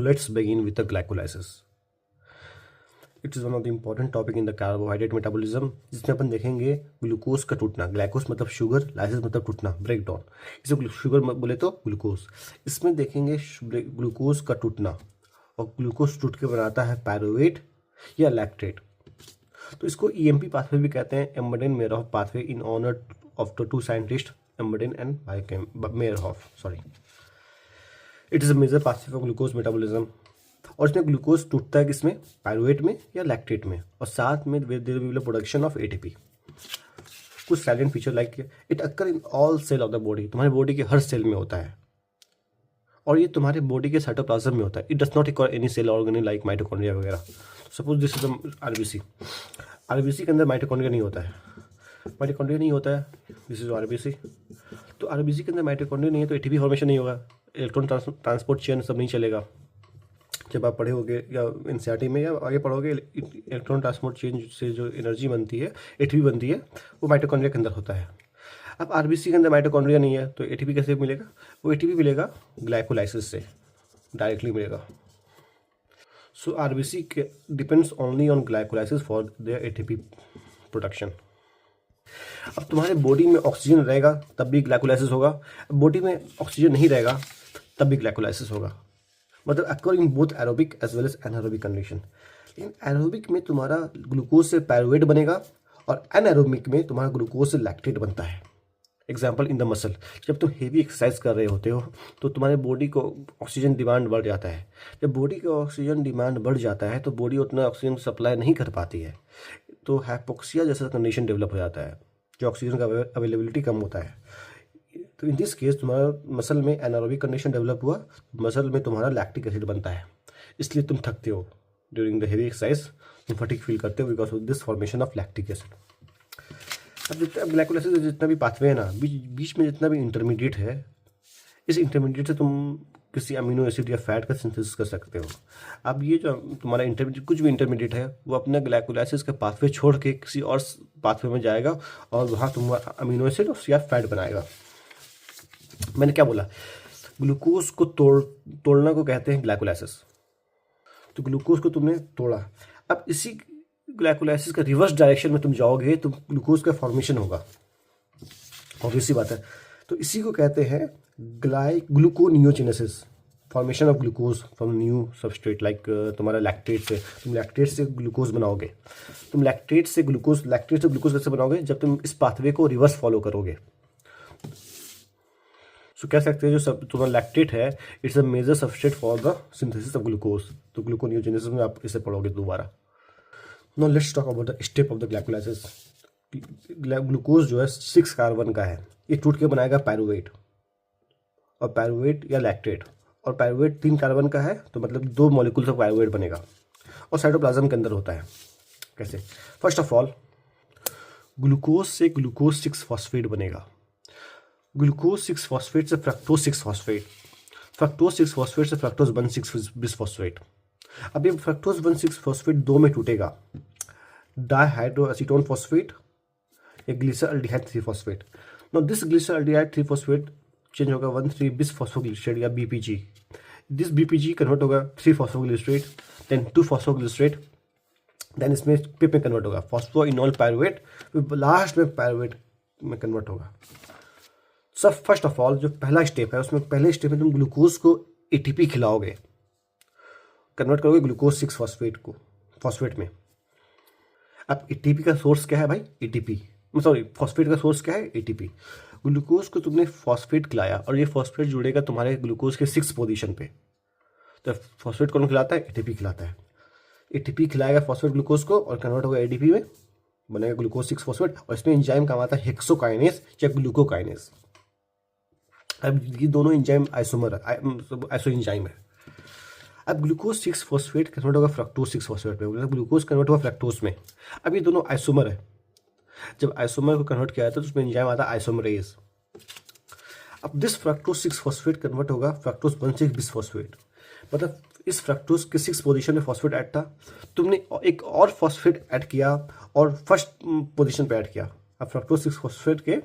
let's begin with the glycolysis. It is one of the important topic in the carbohydrate metabolism, जिसमें अपन देखेंगे glucose का टूटना। ग्लाइकोस मतलब sugar, lysis मतलब टूटना, ब्रेक डाउन। इसे शुगर बोले तो ग्लूकोज। इसमें देखेंगे ग्लूकोज का टूटना, और ग्लूकोज टूट के बनाता है पायरुवेट या लैक्टेट। तो इसको ईएमपी पाथवे भी कहते हैं, Embden Meyerhof pathway, in honour of the two scientist Embden and Meyerhof. Sorry, it is a major pathway for glucose metabolism. और इसमें ग्लूकोज टूटता है किसमें, पायरुवेट में या लैक्टेट में, और साथ में there will be production of ATP. कुछ silent feature like it occur in all cell of the body, तुम्हारे बॉडी के हर सेल में होता है, और ये तुम्हारे बॉडी के साइटोप्लाज्म में होता है। It does not require any cell organ like mitochondria वगैरह। Suppose this is the RBC. RBC के अंदर माइटोकॉन्ड्रिया नहीं होता है, माइटोकॉन्ड्रिया नहीं होता है, दिस इज आरबीसी। तो आरबीसी के अंदर माइटोकॉन्ड्रिया नहीं है तो एटीपी फॉर्मेशन नहीं होगा, इलेक्ट्रॉन ट्रांसपोर्ट चेन सब नहीं चलेगा। जब आप पढ़े होगे या एनसीईआरटी में या आगे पढ़ोगे, इलेक्ट्रॉन ट्रांसपोर्ट चेन से जो एनर्जी बनती है, एटीपी बनती है, वो माइटोकॉन्ड्रिया के अंदर होता है। अब आरबीसी के अंदर माइटोकॉन्ड्रिया नहीं है तो एटीपी कैसे मिलेगा, वो एटीपी मिलेगा ग्लाइकोलाइसिस से, डायरेक्टली मिलेगा। So RBC depends only on glycolysis for their ATP production. अब तुम्हारे बॉडी में ऑक्सीजन रहेगा तब भी ग्लाइकोलाइसिस होगा, बॉडी में ऑक्सीजन नहीं रहेगा तब भी ग्लाइकोलाइसिस होगा। मतलब according both aerobic as well as anaerobic condition. लेकिन एरोबिक में तुम्हारा ग्लूकोज से पायरुवेट बनेगा, और एनारोबिक में तुम्हारा ग्लूकोज से लैक्टेट बनता है। एग्जाम्पल इन द मसल, जब तुम हेवी एक्सरसाइज कर रहे होते हो तो तुम्हारे बॉडी को ऑक्सीजन डिमांड बढ़ जाता है। जब बॉडी का ऑक्सीजन डिमांड बढ़ जाता है तो बॉडी उतना ऑक्सीजन सप्लाई नहीं कर पाती है, तो हाइपोक्सिया जैसा कंडीशन डेवलप हो जाता है, जो ऑक्सीजन का अवेलेबिलिटी कम होता है। तो इन दिस केस तुम्हारा मसल में एनारोबिक कंडीशन डेवलप हुआ, मसल में तुम्हारा लैक्टिक एसिड बनता है, इसलिए तुम थकते हो ड्यूरिंग द हेवी एक्सरसाइज, तुम फटीग फील करते हो because of this formation of lactic acid. अब जितना ग्लाइकोलाइसिस जितना भी पाथवे है ना, बीच में जितना भी इंटरमीडिएट है, इस इंटरमीडिएट से तुम किसी अमीनो एसिड या फैट का सिंथेसिस कर सकते हो। अब ये जो तुम्हारा इंटरमीडिएट, कुछ भी इंटरमीडिएट है, वो अपना ग्लाइकोलाइसिस का पाथवे छोड़ के किसी और पाथवे में जाएगा और वहाँ तुम्हारा अमीनो एसिड या फैट बनाएगा। मैंने क्या बोला, ग्लूकोज को तोड़ना को कहते हैं ग्लाइकोलाइसिस। तो ग्लूकोज को तुमने तोड़ा, अब इसी ग्लाइकोलाइसिस का रिवर्स डायरेक्शन में तुम जाओगे तो ग्लूकोज का फॉर्मेशन होगा, ऑब्वियस सी बात है। तो इसी को कहते हैं gluconeogenesis, formation of glucose from new substrate. Like तुम्हारा लैक्टेट से, तुम लैक्टेट से ग्लूकोज बनाओगे। तुम लैक्टेट से ग्लूकोज कैसे बनाओगे, जब तुम इस पाथवे को रिवर्स फॉलो करोगे। सो कह सकते हैं जो सब तुम्हारा लैक्टेट है, it's a major substrate for the synthesis of glucose. तो ग्लूकोनियोजेनेसिस में आप इसे पढ़ोगे दोबारा। Now let's talk about the step of the glycolysis. Glucose जो है 6 कार्बन का है, ये टूट के बनाएगा पायरुवेट, और पायरुवेट या लैक्टेट, और पायरुवेट 3 कार्बन का है तो मतलब 2 मॉलिक्यूल्स ऑफ पायरुवेट बनेगा, और साइटोप्लाज्म के अंदर होता है। कैसे, फर्स्ट ऑफ ऑल ग्लूकोज से ग्लूकोज 6 फॉस्फेट बनेगा, ग्लूकोज 6 फॉस्फेट से फ्रक्टोज 6 फॉस्फेट, फ्रक्टोज 6 फॉस्फेट से फ्रक्टोज 1,6 बिसफॉस्फेट। अब ये फ्रक्टोज 1,6 फॉस्फेट 2 में टूटेगा, डाइहाइड्रोएसीटोन फॉस्फेट या glyceraldehyde 3 phosphate. No this glyceraldehyde 3 phosphate change होगा 1,3 बिसफॉस्फोग्लिसरेट या बीपीजी। दिस बीपीजी कन्वर्ट होगा 3 फॉस्फोग्लिसरेट, देन 2 फॉस्फोग्लिसरेट, देन इसमें पिप में कन्वर्ट होगा फॉस्फोइनोल पायरुवेट, लास्ट में पायरुवेट में कन्वर्ट होगा। सब फर्स्ट ऑफ ऑल जो पहला स्टेप है, उसमें पहले स्टेप में तुम ग्लूकोज को एटीपी खिलाओगे, कन्वर्ट करोगे ग्लूकोज 6 फॉस्फेट को फॉस्फेट में। अब एटीपी का सोर्स क्या है भाई, एटीपी, सॉरी फॉस्फेट का सोर्स क्या है, एटीपी। ग्लूकोज को तुमने फॉस्फेट खिलाया और ये फॉस्फेट जुड़ेगा तुम्हारे ग्लूकोज के 6 पोजीशन पे। तो फॉस्फेट कौन खिलाता है, एटीपी खिलाता है। एटीपी खिलाएगा फॉस्फेट ग्लूकोज को और कन्वर्ट होगा एडीपी में, बनेगा ग्लूकोज 6 फॉस्फेट, और इसमें एंजाइम काम आता है हेक्सोकाइनेस या ग्लूकोकाइनेस। अब ये दोनों एंजाइम आइसोमर है, आइसो एंजाइम है। अब ग्लूकोज 6 फॉस्फेट कन्वर्ट होगा फ्रक्टोज 6 फॉस्फेट में, मतलब ग्लूकोज कन्वर्ट होगा फ्रक्टोज में। अब ये दोनों आइसोमर है, जब आइसोमर को कन्वर्ट किया जाता है तो उसमें एंजाइम आता है आइसोमरेज। अब दिस फ्रक्टोज 6 फॉस्फेट कन्वर्ट होगा फ्रक्टोज 1,6 बिसफॉस्फेट, मतलब इस फ्रक्टोज के 6 पोजीशन में फॉस्फेट ऐड था, तुमने एक और फॉस्फेट ऐड किया और फर्स्ट पोजीशन पे ऐड किया। अब फ्रक्टोज 6 फॉस्फेट के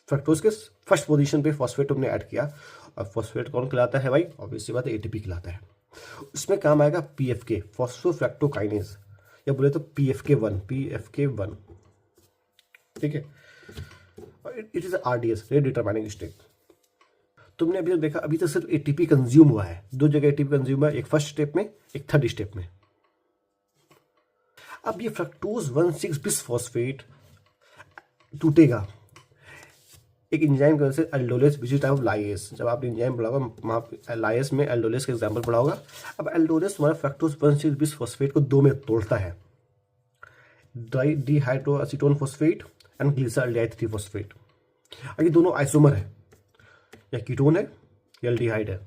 फ्रक्टोज के फर्स्ट पोजीशन पे फॉस्फेट तुमने ऐड किया, और फॉस्फेट कौन खिलाता है भाई, ऑब्वियसली बात है एटीपी खिलाता है। इसमें काम आएगा PFK, फॉस्फोफ्रैक्टोकाइनेज, या बोले तो PFK1, ठीक है। It is RDS, rate determining step. तुमने अभी तक देखा, अभी तक सिर्फ ATP कंज्यूम हुआ है, दो जगह ATP कंज्यूम हुआ है, एक फर्स्ट स्टेप में, एक थर्ड स्टेप में। अब ये फ्रक्टोज 1,6 बिसफॉस्फेट टूटेगा एक एंजाइम की वजह से, aldolase which is type of lyase. जब आपने एंजाइम पढ़ा होगा वहाँ लाइएस में एल्डोलेस का एग्जाम्पल पढ़ा होगा। अब एल्डोलेस तुम्हारा फ्रक्टोज 1,6 बिसफॉस्फेट को दो में तोड़ता है, डिहाइड्रोएसीटोन फॉस्फेट एंड ग्लिसरॉल्डिहाइड 3 फॉस्फेट। ये दोनों आइसोमर है, या कीटोन है या एल्डिहाइड है।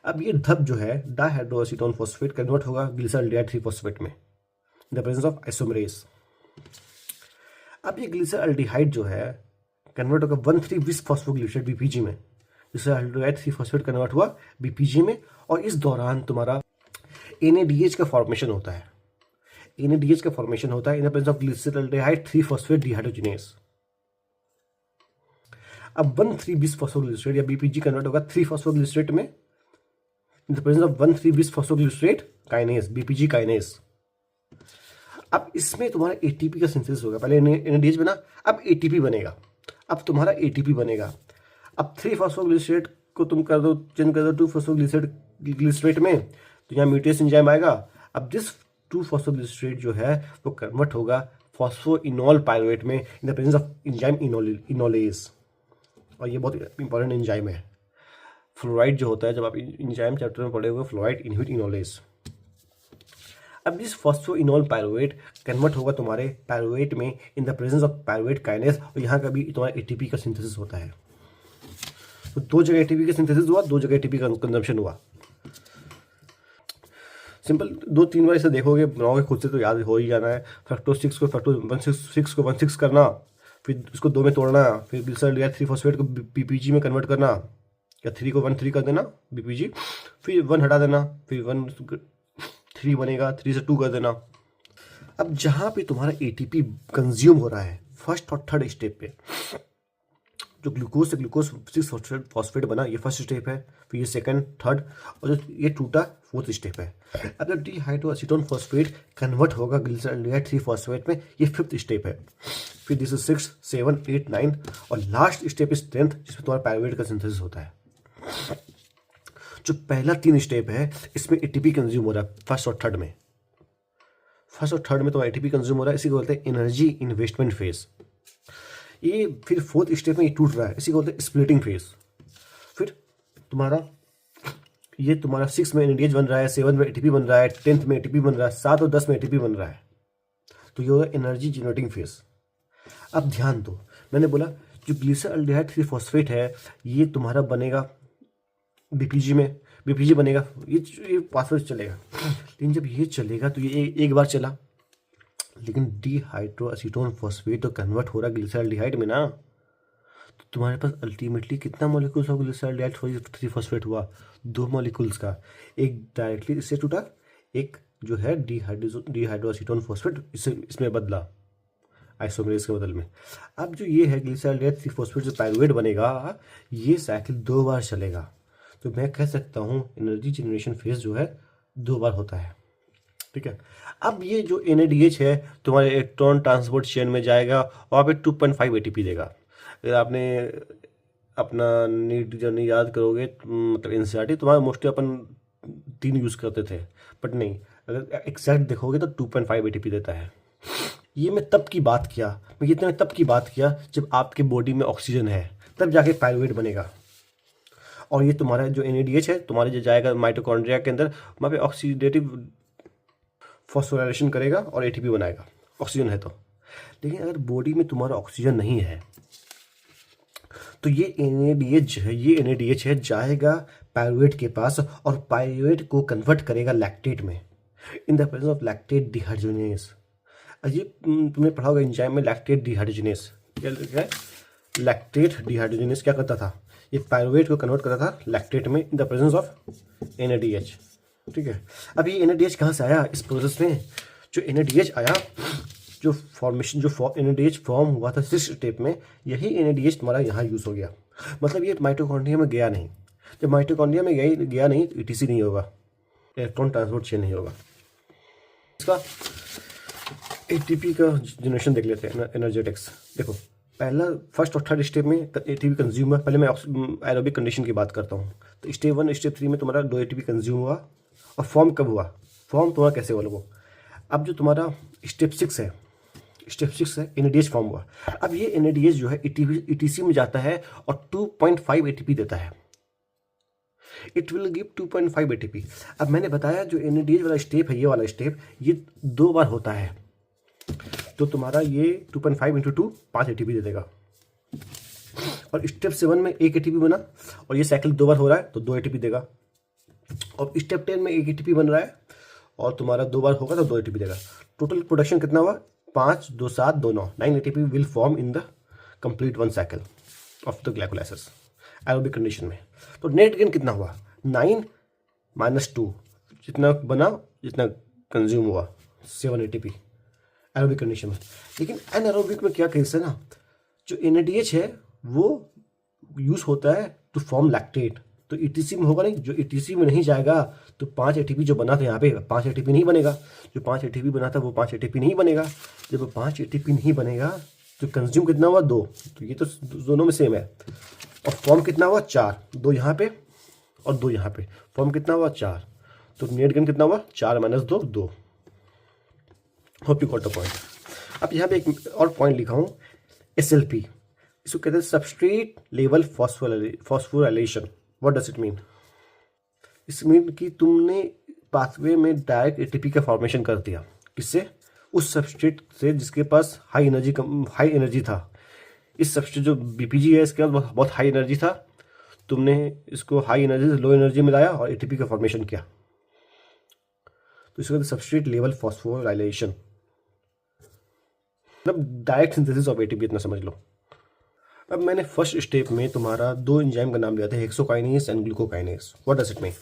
अब ये धब जो है डाइहाइड्रोएसीटोन फॉस्फेट कन्वर्ट होगा ग्लिसरॉल्डिहाइड 3 फॉस्फेट में, in the presence of isomerase. अब ये ग्लिसरॉल्डिहाइड जो है कन्वर्ट होगा 1,3 बिस फॉस्फोग्लिसराइड BPG में, ग्लिसरॉल्डिहाइड 3 फॉस्फेट कन्वर्ट हुआ BPG में, और इस दौरान तुम्हारा NADH का फॉर्मेशन होता है। NADH का फॉर्मेशन होता है in the presence of glyceraldehyde 3 phosphate dehydrogenase. अब 1,3 बिस फॉस्फोग्लिसराइड या BPG कन्वर्ट होगा 3 फॉस्फोग्लिसरेट में, इन द प्रेजेंस ऑफ 1,3 बिस फॉस्फोग्लिसरेट काइनेज, BPG काइनेज। अब इसमें तुम्हारा ATP का सिंथेसिस होगा। पहले NADH बना, अब ATP बनेगा। अब तुम्हारा ATP बनेगा। अब 3 फॉस्फोग्लिसरेट को तुम कर दो, चेंज कर दो 2 फॉस्फोग्लिसरेट में, तो यहाँ म्यूटेस एंजाइम आएगा। अब दिस 2 फॉस्फोग्लिसरेट जो है वो कन्वर्ट होगा फॉस्फोइनोल पायरुवेट में, in the presence of enzyme enolase. और ये बहुत इंपॉर्टेंट एंजाइम है। फ्लोराइड जो होता है, जब आप एंजाइम चैप्टर में पढ़े हुए, फ्लोराइड इनहिबिट इनोलेज। अब दिस फॉस्फोइनोल पायरुवेट कन्वर्ट होगा तुम्हारे पायरुवेट में, in the presence of pyruvate kinase, और यहाँ का भी तुम्हारा ATP का सिंथेसिस होता है। तो दो जगह ATP का सिंथेसिस हुआ, दो जगह ATP का कंजम्पशन हुआ। सिंपल 2-3 बार इसे देखोगे, बनाओगे खुद से तो याद हो ही जाना है। फ्रक्टोज 6 को फ्रक्टोज 1,6 को 1,6 करना, फिर उसको 2 में तोड़ना, फिर ग्लिसरॉल्डिहाइड 3 फॉस्फेट को BPG में कन्वर्ट करना, या 3 को 1,3 कर देना BPG, फिर 1 हटा देना, फिर 1,3 बनेगा, 3 से 2 कर देना। अब जहाँ पे तुम्हारा ATP कंज्यूम हो रहा है फर्स्ट और थर्ड स्टेप पे, जो ग्लूकोज से ग्लूकोज 6 फॉस्फेट बना, ये फर्स्ट स्टेप है, फिर ये सेकंड, थर्ड, और जो ये टूटा 4th स्टेप है। अब जब डिहाइड्रोएसीटोन फॉस्फेट कन्वर्ट होगा ग्लिसरॉल्डिहाइड 3 फॉस्फेट में, ये 5th स्टेप है। फिर दिस इज 6, 7, 8, 9, और लास्ट स्टेप इज 10th, जिसमें तुम्हारा पायरुवेट का सिंथेसिस होता है। जो पहला 3 स्टेप है इसमें ATP कंज्यूम हो रहा है फर्स्ट और थर्ड में। फर्स्ट और थर्ड में तो ATP कंज्यूम हो रहा है, इसी को बोलते हैं एनर्जी इन्वेस्टमेंट फेज। ये फिर 4th स्टेप में ये टूट रहा है, इसी को बोलते हैं स्प्लिटिंग फेज। फिर ये तुम्हारा 6 में NADH बन रहा है, 7 में ATP बन रहा है, 10th में ATP बन रहा है, 7 और 10 में ATP बन रहा है। तो ये होगा एनर्जी जनरेटिंग फेज। अब ध्यान दो, मैंने बोला जो ग्लिसरॉल्डिहाइड 3 फॉस्फेट है ये तुम्हारा बनेगा BPG में, BPG बनेगा, ये पासवर्ड चलेगा। लेकिन जब ये चलेगा तो ये एक बार चला, लेकिन डिहाइड्रोएसीटोन फॉस्फेट तो कन्वर्ट हो रहा ग्लिसरॉल्डिहाइड में ना, तो तुम्हारे पास अल्टीमेटली कितना मॉलिक्यूल्स ऑफ ग्लिसरॉल्डिहाइड 3 फॉस्फेट हुआ? 2 मॉलिक्यूल्स का, एक डायरेक्टली इससे टूटा, एक जो है डिहाइड्रोएसीटोन फॉस्फेट इसमें बदला आइसोमरेज के बदल में। अब जो ये है ग्लिसरॉल्डिहाइड 3 फॉस्फेट जो पायरुवेट बनेगा, ये साइकिल 2 बार चलेगा। तो मैं कह सकता हूँ एनर्जी जनरेशन फेज जो है 2 बार होता है, ठीक है। अब ये जो NADH है तुम्हारे इलेक्ट्रॉन ट्रांसपोर्ट चेन में जाएगा, वहाँ पे 2.5 ATP देगा। अगर आपने अपना नीट जर्नी याद करोगे, मतलब NCERT, तुम्हारा मोस्टली अपन 3 यूज़ करते थे, बट नहीं, अगर एग्जैक्ट देखोगे तो 2.5 ATP देता है। ये मैं तब की बात किया, तब की बात किया जब आपके बॉडी में ऑक्सीजन है, तब जाके पायरुवेट बनेगा। और ये तुम्हारा जो NADH है तुम्हारे जो जाएगा माइटोकॉन्ड्रिया के अंदर, वहाँ पे ऑक्सीडेटिव फॉस्फोराइलेशन करेगा और ATP बनाएगा, ऑक्सीजन है तो। लेकिन अगर बॉडी में तुम्हारा ऑक्सीजन नहीं है तो ये NADH है जाएगा पायरुवेट के पास, और पायरुवेट को कन्वर्ट करेगा लैक्टेट में, in the presence of lactate dehydrogenase. ये तुमने पढ़ा होगा एंजाइम में, लैक्टेट डिहाइड्रोजिनेज। क्या लैक्टेट डिहाइड्रोजिनेज क्या करता था? ये पायरुवेट को कन्वर्ट करता था लैक्टेट में, in the presence of NADH, ठीक है। अब ये NADH कहाँ से आया इस प्रोसेस में? जो NADH आया, जो फॉर्मेशन, जो NADH फॉर्म हुआ था 6 स्टेप में, यही NADH तुम्हारा यहाँ यूज़ हो गया। मतलब ये माइटोकॉन्ड्रिया में गया नहीं। जब माइटोकॉन्ड्रिया में गया नहीं तो ETC नहीं होगा, इलेक्ट्रॉन ट्रांसपोर्ट चेन नहीं होगा। इसका एटीपी का जनरेशन देख लेते हैं, एनर्जेटिक्स। देखो पहला फर्स्ट और थर्ड स्टेप में एटीपी कंज्यूम हुआ। पहले मैं एरोबिक कंडीशन की बात करता हूँ। तो स्टेप 1 स्टेप 3 में तुम्हारा 2 एटीपी कंज्यूम हुआ। और फॉर्म कब हुआ, फॉर्म तुम्हारा कैसे हुआ लोगों। अब जो तुम्हारा स्टेप 6 है, स्टेप 6 है, एनएडीएच फॉर्म हुआ। अब ये एनएडीएच जो है ईटीसी में जाता है और 2.5 एटीपी देता है। It will give 2.5 ATP. अब मैंने बताया जो एनएडीएच वाला स्टेप है, ये वाला स्टेप, ये 2 बार होता है। तो तुम्हारा ये 2.5 इंटू 2 5 एटीपी दे देगा। और स्टेप 7 में 1 एटीपी बना, और ये साइकिल 2 बार हो रहा है तो 2 एटीपी देगा। और स्टेप 10 में 1 एटीपी बन रहा है और तुम्हारा 2 बार होगा तो 2 एटीपी देगा। टोटल प्रोडक्शन कितना हुआ, 5 2 7 2 9, 9 ATP will form in the complete 1 cycle of the glycolysis aerobic condition में। तो नेट गेन कितना हुआ, 9 - 2, जितना बना जितना कंज्यूम हुआ 7 एटीपी एरोबिक कंडीशन में। लेकिन एनारोबिक में क्या केस है ना, जो एनएडीएच है वो यूज होता है टू फॉर्म लैक्टेट। तो ईटीसी में होगा नहीं, जो ईटीसी में नहीं जाएगा तो 5 एटीपी जो बना था यहाँ पे 5 एटीपी नहीं बनेगा। जो 5 एटीपी बना था वो 5 एटीपी नहीं बनेगा। जब 5 एटीपी नहीं बनेगा तो कंज्यूम कितना हुआ, 2। तो ये तो दोनों में सेम है। और फॉर्म कितना हुआ, 4, 2 यहाँ पे और 2 यहाँ पे, फॉर्म कितना हुआ 4। तो नेट गेन कितना हुआ, 4 - 2 2। Hope you got the point. अब यहाँ पे एक और पॉइंट लिखा हूँ, SLP। इसको कहते हैं substrate level phosphorylation. What does it mean, इस मीन कि तुमने पाथवे में डायरेक्ट एटीपी का फॉर्मेशन कर दिया। किससे, उस सबस्ट्रेट से जिसके पास हाई एनर्जी था। इस सबस्ट्रेट जो बीपीजी है इसके पास बहुत हाई एनर्जी था, तुमने इसको हाई एनर्जी से लो एनर्जी में लाया और एटीपी का फॉर्मेशन किया। तो इसको कहते हैं सबस्ट्रेट लेवल फॉस्फोराइलेशन, मतलब डायरेक्ट सिंथेसिस ऑफ एटीपी, इतना समझ लो। अब मैंने फर्स्ट स्टेप में तुम्हारा 2 एंजाइम का नाम लिया था, hexokinase and glucokinase. What does it mean,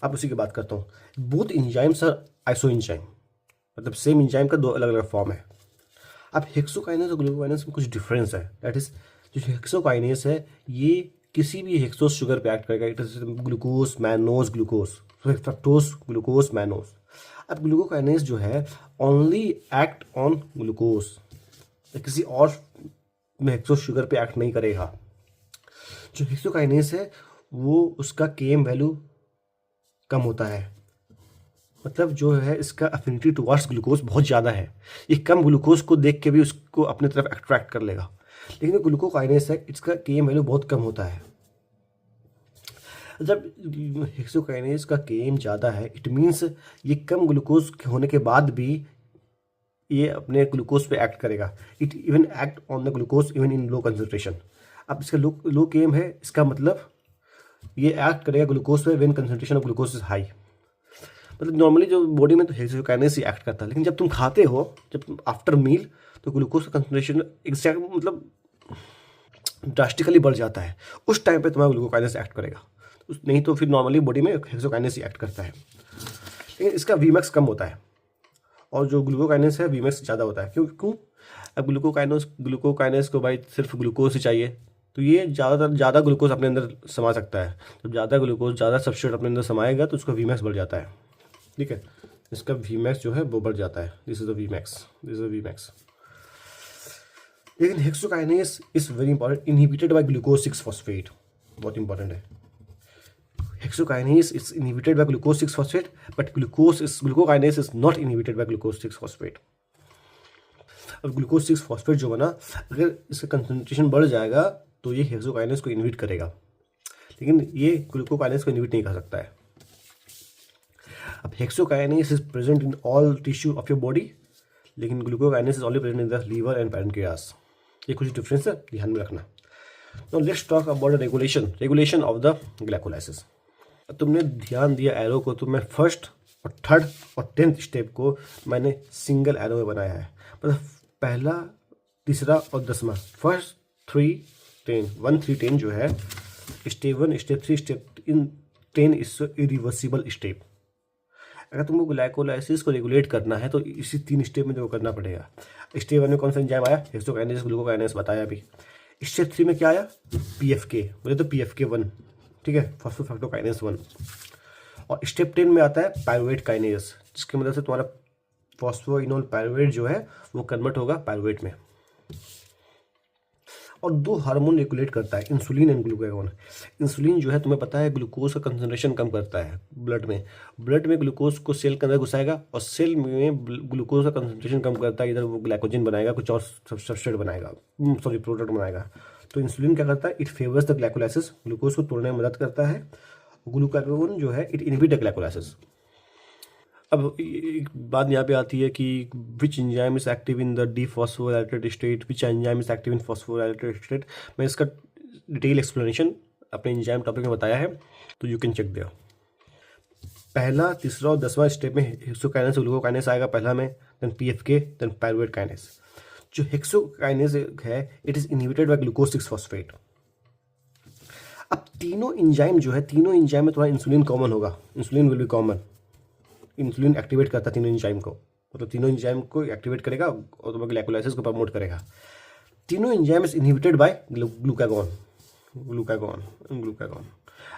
अब उसी की बात करता हूँ। Both enzymes are isoenzyme, मतलब सेम एंजाइम का 2 अलग अलग फॉर्म है। अब हेक्सोकाइनेस और ग्लूकोकाइनेस में कुछ डिफरेंस है। दैट इज, जो हेक्सोकाइनेस है ये किसी भी हेक्सोस शुगर पे एक्ट करेगा। It is glucose mannose glucose, fructose glucose mannose. अब ग्लूकोकाइनेस जो है ओनली एक्ट ऑन ग्लूकोज, किसी और में हेक्सोस शुगर पे एक्ट नहीं करेगा। जो हेक्सोकाइनेस है वो उसका केएम वैल्यू कम होता है, मतलब जो है इसका अफिनिटी टुवर्ड्स ग्लूकोज बहुत ज़्यादा है। ये कम ग्लूकोज को देख के भी उसको अपने तरफ अट्रैक्ट कर लेगा। लेकिन जो ग्लूकोकाइनेस है इसका केएम वैल्यू बहुत कम होता है। जब हेक्सोकाइनेस का केएम ज़्यादा है, इट मीन्स ये कम ग्लूकोज होने के बाद भी ये अपने ग्लूकोज पे एक्ट करेगा। It even act on the glucose even in low concentration. अब इसका लो केएम है, इसका मतलब ये एक्ट करेगा ग्लूकोज पे when concentration of glucose is high. मतलब नॉर्मली जो बॉडी में तो हेक्सोकाइनेस ही एक्ट करता है, लेकिन जब तुम खाते हो, जब आफ्टर मील, तो ग्लूकोज का कंसंट्रेशन एग्जैक्ट मतलब ड्रास्टिकली बढ़ जाता है। उस टाइम पे तुम्हारा ग्लूकोकाइनेस एक्ट करेगा, नहीं तो फिर नॉर्मली बॉडी में हेक्सोकाइनेस ही एक्ट करता है। लेकिन इसका वीमैक्स कम होता है और जो ग्लूकोकाइनेस है वीमैक्स ज़्यादा होता है। क्यों? अब ग्लूकोकाइनेस को भाई सिर्फ ग्लूकोज ही चाहिए, तो ये ज़्यादा ग्लूकोज अपने अंदर समा सकता है। जब ज़्यादा ग्लूकोज ज़्यादा सबस्ट्रेट अपने अंदर समाएगा तो उसका वीमैक्स बढ़ जाता है। ठीक है, इसका वीमैक्स जो है वो बढ़ जाता है। This is the Vmax. लेकिन hexokinase is very important, inhibited by glucose 6 phosphate. बहुत इंपॉर्टेंट है। Hexokinase is inhibited by glucose 6 phosphate, but glucokinase is not inhibited by glucose 6 phosphate. अब ग्लूकोज 6 फॉस्फेट जो बना, अगर इसका कंसंट्रेशन बढ़ जाएगा तो ये हेक्सोकाइनेस को इनहिबिट करेगा, लेकिन ये ग्लूकोकाइनेस को इनहिबिट नहीं कर सकता है। अब hexokinase is present in all tissue of your body, लेकिन glucokinase is only present in the liver and pancreas. ये कुछ डिफरेंस है, ध्यान में रखना। Now let's talk about regulation of the glycolysis. तुमने ध्यान दिया एरो को, तो मैं फर्स्ट और थर्ड और 10th स्टेप को मैंने सिंगल एरो में बनाया है। मतलब पहला, तीसरा और 10वां, फर्स्ट 3 10 1 3 10 जो है step 1 step 3 step 10 is irreversible step. अगर तुमको ग्लाइकोलाइसिस को रेगुलेट करना है तो इसी 3 स्टेप में जो करना पड़ेगा। स्टेप 1 में कौन सा एंजाइम आया, हेक्सोकाइनेस ग्लूकोकाइनेस बताया अभी। स्टेप 3 में क्या आया, PFK, बोले तो PFK1, ठीक है, फॉस्फोफ्रक्टोकाइनेस 1। और स्टेप 10 में आता है पायरुवेट काइनेज, जिसकी मदद से तुम्हारा फॉस्फोइनोल पायरुवेट जो है वो कन्वर्ट होगा पायरुवेट में। और दो हार्मोन रेगुलेट करता है, इंसुलिन एंड ग्लूकागॉन। इंसुलिन जो है तुम्हें पता है ग्लूकोज का कंसंट्रेशन कम करता है ब्लड में ग्लूकोज को सेल के अंदर घुसाएगा और सेल में ग्लूकोज का कंसंट्रेशन कम करता है, इधर वो ग्लाइकोजन बनाएगा, कुछ और सबस्ट्रेट बनाएगा, सॉरी प्रोडक्ट बनाएगा। तो इंसुलिन क्या करता है, it favours the glycolysis, glucose को तोड़ने में मदद करता है। ग्लूकागॉन जो है इट इनहिबिट द ग्लाइकोलाइसिस। अब एक बात यहाँ पे आती है कि which enzyme is active in the dephosphorylated state, which enzyme is active in phosphorylated state. मैं इसका डिटेल एक्सप्लेनेशन अपने एंजाइम टॉपिक में बताया है, तो यू कैन चेक देयर। पहला, तीसरा और 10वां स्टेप में हेक्सोकाइनेस ग्लूकोकाइनेस आएगा पहला में, देन पीएफके, देन पायरुवेट काइनेस। जो हेक्सोकाइनेस है it is inhibited by glucose 6 phosphate. अब तीनों एंजाइम जो है, तीनों एंजाइम में थोड़ा इंसुलिन कॉमन होगा, insulin will be common. Insulin activate करता है तीनों एंजाइम को, मतलब तीनों एंजाइम को एक्टिवेट करेगा और तुम्हें ग्लाइकोलाइसिस को प्रमोट करेगा। तीनों enzyme is inhibited by glucagon.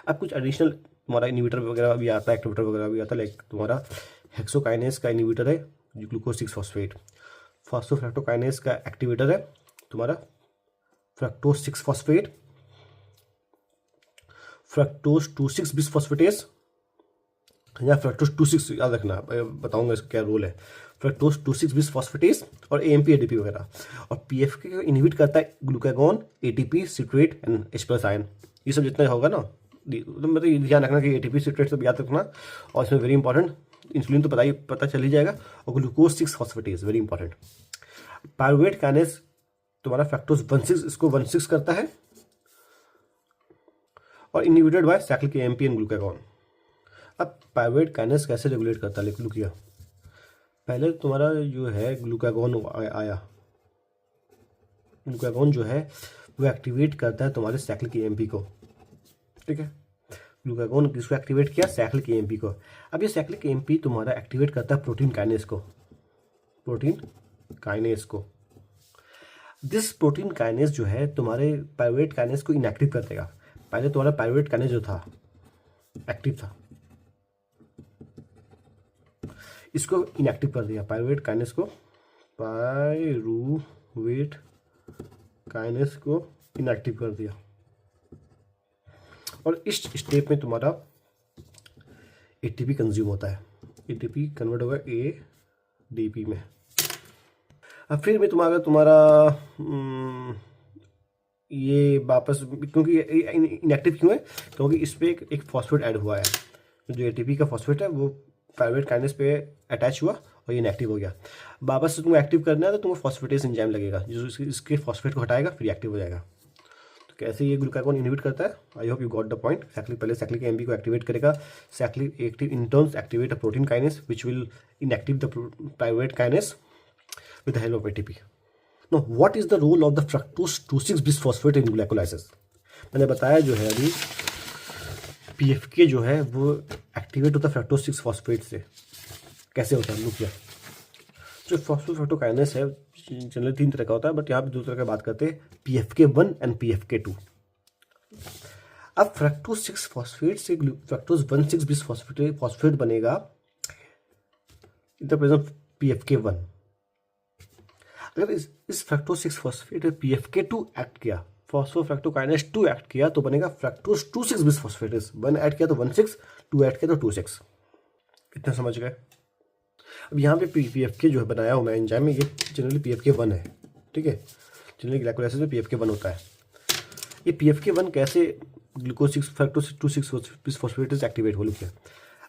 अब कुछ एडिशनल तुम्हारा इनहिबिटर वगैरह भी आता है, एक्टिवेटर वगैरह भी आता है, लाइक तुम्हारा हेक्सोकाइनेस का इनहिबिटर है ग्लूकोज 6 फॉस्फेट, फॉस्फोफ्रक्टोकाइनेस का एक्टिवेटर है तुम्हारा फ्रक्टोज 6 फॉस्फेट, फ्रक्टोज 2,6 बिसफॉस्फेटेज या फ्रक्टोज 2,6, याद रखना, बताऊंगा इसका क्या रोल है। फ्रक्टोज 2,6 बिसफॉस्फेटेज और एएमपी एडीपी वगैरह। और पीएफके को इनहिबिट करता है glucagon, ATP, citrate and H+ ion. ये सब जितना होगा ना, मतलब ध्यान रखना कि एटीपी सिट्रेट सब याद रखना। और इसमें वेरी इंपॉर्टेंट, इंसुलिन तो पता चल ही जाएगा, और glucose 6 phosphatase very important. Pyruvate kinase तुम्हारा फ्रक्टोज 1,6 इसको 1,6 करता है और inhibited by cyclic AMP and glucagon. अब पायरुवेट काइनेस कैसे रेगुलेट करता है, लिख लो किया। पहले तुम्हारा जो है ग्लूकागॉन आया, ग्लूकागॉन जो है वो एक्टिवेट करता है तुम्हारे साइक्लिक एएमपी को, ठीक है। ग्लूकागॉन किसको एक्टिवेट किया, साइक्लिक एएमपी को। अब ये साइक्लिक एएमपी तुम्हारा एक्टिवेट करता है प्रोटीन काइनेस को। दिस प्रोटीन काइनेस जो है तुम्हारे पायरुवेट काइनेस को इनएक्टिव कर देगा। पहले तुम्हारा पायरुवेट काइनेस जो था एक्टिव था, इसको इनएक्टिव कर दिया, पायरुवेट काइनेस को इनएक्टिव कर दिया। और इस स्टेप में तुम्हारा एटीपी कंज्यूम होता है, एटीपी कन्वर्ट होगा एडीपी में। अब फिर में तुम्हारा ये वापस, क्योंकि इनएक्टिव क्यों है, क्योंकि इस पर एक फॉस्फेट ऐड हुआ है, जो एटीपी का फॉस्फेट है वो पायरुवेट काइनेस पे अटैच हुआ और ये इनएक्टिव हो गया। वापस से तुमको एक्टिव करना है तो तुमको फॉस्फेटेज एंजाइम लगेगा जो इसके फॉस्फेट को हटाएगा, फिर एक्टिव हो जाएगा। तो कैसे ये ग्लूकागॉन इनहिबिट करता है, I hope you got the point. पहले साइक्लिक एएमपी को एक्टिवेट करेगा, cyclic active in turns activate a protein kinase which will inactive the pyruvate kinase with the help of ATP. No, what is the role of the fructose 2,6 bisphosphate in glycolysis. मैंने बताया जो है अभी, पीएफके जो है वो activate होता है फ्रक्टोज 6 फॉस्फेट से। कैसे होता है, लुक किया। जो फॉस्फोफ्रक्टोकाइनेस है जनरली 3 तरह का होता है, बट यहाँ पे 2 तरह की बात करते हैं, PFK1 एंड PFK2। अब फ्रक्टोज 6 फॉस्फेट से फ्रक्टोज 1,6 बिसफॉस्फेट बनेगा in the presence of PFK1। अगर इस फ्रक्टोज 6 फॉस्फेट में PFK2 एक्ट किया, फॉस्फोफ्रक्टोकाइनेस 2 एक्ट किया, तो बनेगा फ्रक्टोज 2,6 बिसफॉस्फेटेज। 1 ऐड किया तो 1,6, 2 ऐड किया तो 2,6। इतना समझ गए। अब यहाँ पे PFK जो है बनाया हुआ मैं एंजाइम में, ये जनरली PFK1 है, ठीक है। जनरली ग्लाइकोलाइसिस में PFK1 होता है। ये PFK1 कैसे ग्लूकोज 6 फ्रक्टोज 2,6 बिसफॉस्फेटेज एक्टिवेट हो गया।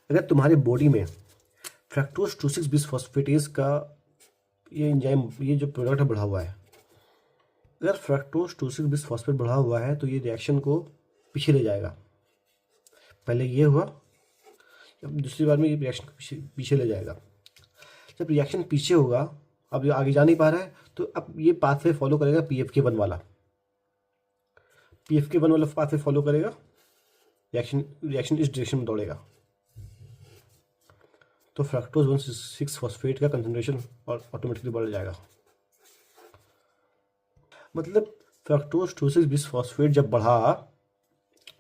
अगर तुम्हारे बॉडी में फ्रक्टोज 2,6 बिसफॉस्फेटेज का ये एंजाइम, ये जो प्रोडक्ट है बढ़ा हुआ है, अगर फ्रक्टोज 2,6 बिसफॉस्फेट बढ़ा हुआ है तो ये रिएक्शन को पीछे ले जाएगा। पहले ये हुआ, अब दूसरी बार में ये रिएक्शन को पीछे ले जाएगा। जब रिएक्शन पीछे होगा, अब ये आगे जा नहीं पा रहा है, तो अब ये पाथवे फॉलो करेगा PFK1 वाला पाथवे फॉलो करेगा, रिएक्शन इस डायरेक्शन में दौड़ेगा। तो फ्रक्टोज 1,6 फॉस्फेट का कंसंट्रेशन और ऑटोमेटिकली बढ़ जाएगा। मतलब फ्रक्टोज 2,6 बिसफॉस्फेट जब बढ़ा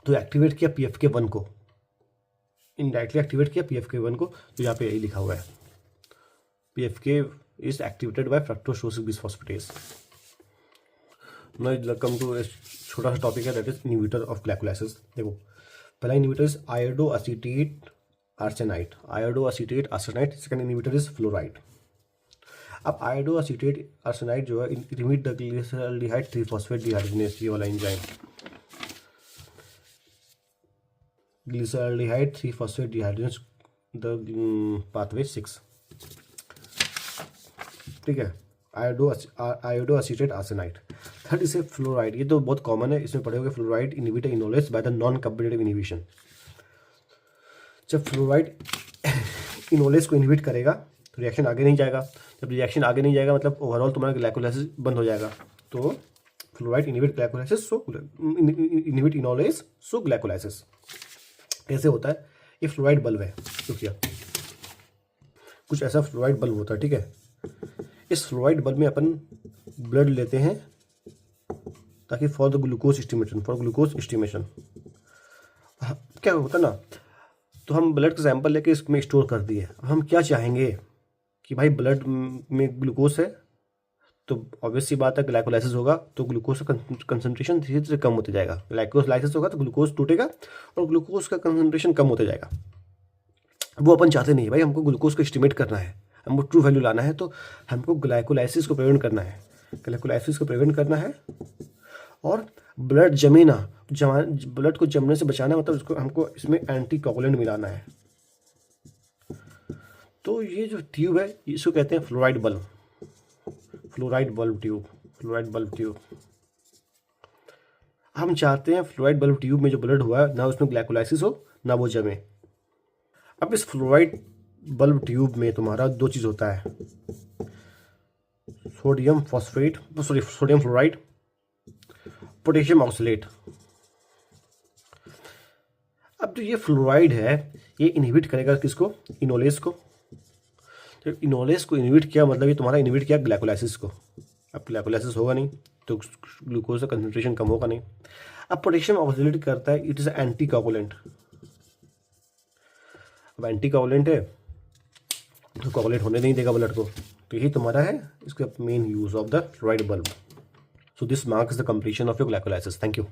तो एक्टिवेट किया PFK1 को, इनडायरेक्टली एक्टिवेट किया PFK1 को, तो यहाँ पे यही लिखा हुआ है PFK is activated by fructose bisphosphatase. Now come to छोटा सा टॉपिक है, that is inhibitor of glycolysis. देखो पहला inhibitor is iodoacetate arsenite, iodoacetate arsenite. Second inhibitor is fluoride. अब आयोडोएसीटेट आर्सेनाइट जो है inhibit the glyceraldehyde three phosphate dehydrogenase, ये वाला enzyme glyceraldehyde three phosphate dehydrogenase the pathway 6, ठीक है, आयोडोएसीटेट आर्सेनाइट। थर्ड इसे फ्लोराइड, ये तो बहुत कॉमन है, इसमें पढ़े होंगे fluoride inhibit enolase by the non competitive inhibition. जब फ्लोराइड इनोलेस को इनहिबिट करेगा तो रिएक्शन आगे नहीं जाएगा, जब रिएक्शन आगे नहीं जाएगा मतलब ओवरऑल तुम्हारा ग्लाइकोलाइसिस बंद हो जाएगा। तो फ्लोराइड इनहिबिट ग्लाइकोलाइसिस सो इनहिबिट इनोलेस सो ग्लाइकोलाइसिस। कैसे होता है? ये फ्लोराइड बल्ब है, देखिए कुछ ऐसा फ्लोराइड बल्ब होता है, ठीक है। इस फ्लोराइड बल्ब में अपन ब्लड लेते हैं ताकि for the glucose estimation, for glucose estimation क्या होता है ना, तो हम ब्लड का सैंपल लेके इसमें स्टोर कर दिए। अब हम क्या चाहेंगे कि भाई ब्लड में ग्लूकोज है तो ऑब्वियस सी बात है ग्लाइकोलाइसिस होगा, तो ग्लूकोज का कंसंट्रेशन धीरे धीरे कम होते जाएगा। ग्लाइकोलाइसिस होगा तो ग्लूकोज टूटेगा और ग्लूकोज का कंसंट्रेशन कम होते जाएगा। वो अपन चाहते नहीं भाई, हमको ग्लूकोज को एस्टिमेट करना है, हमको ट्रू वैल्यू लाना है, तो हमको ग्लाइकोलाइसिस को प्रिवेंट करना है, ग्लाइकोलाइसिस को प्रिवेंट करना है और ब्लड जमे ना, ब्लड को जमने से बचाना, मतलब इसको हमको इसमें एंटी कोगुलेंट मिलाना है। तो ये जो ट्यूब है इसको कहते हैं fluoride bulb, fluoride bulb tube, fluoride bulb tube. हम चाहते हैं फ्लोराइड बल्ब ट्यूब में जो ब्लड हुआ है ना उसमें ग्लाइकोलाइसिस हो ना वो जमे। अब इस फ्लोराइड बल्ब ट्यूब में तुम्हारा दो चीज़ होता है, sodium phosphate, sorry sodium fluoride, potassium oxalate. अब जो ये फ्लोराइड है ये इनहिबिट करेगा किसको? इनोलेस को। तो इनोलेस को इनहिबिट किया मतलब ये तुम्हारा इनहिबिट किया ग्लाइकोलाइसिस को। अब ग्लाइकोलाइसिस होगा नहीं तो ग्लूकोज का कंसंट्रेशन कम होगा नहीं। अब पोटेशियम ऑक्सलेट करता है, इट इज एंटी कोगुलेंट। अब एंटी कोगुलेंट है तो कोगुलेट होने नहीं देगा ब्लड को, तो यही तुम्हारा है इसका main use of the fluoride bulb. So this marks the completion of your glycolysis. Thank you.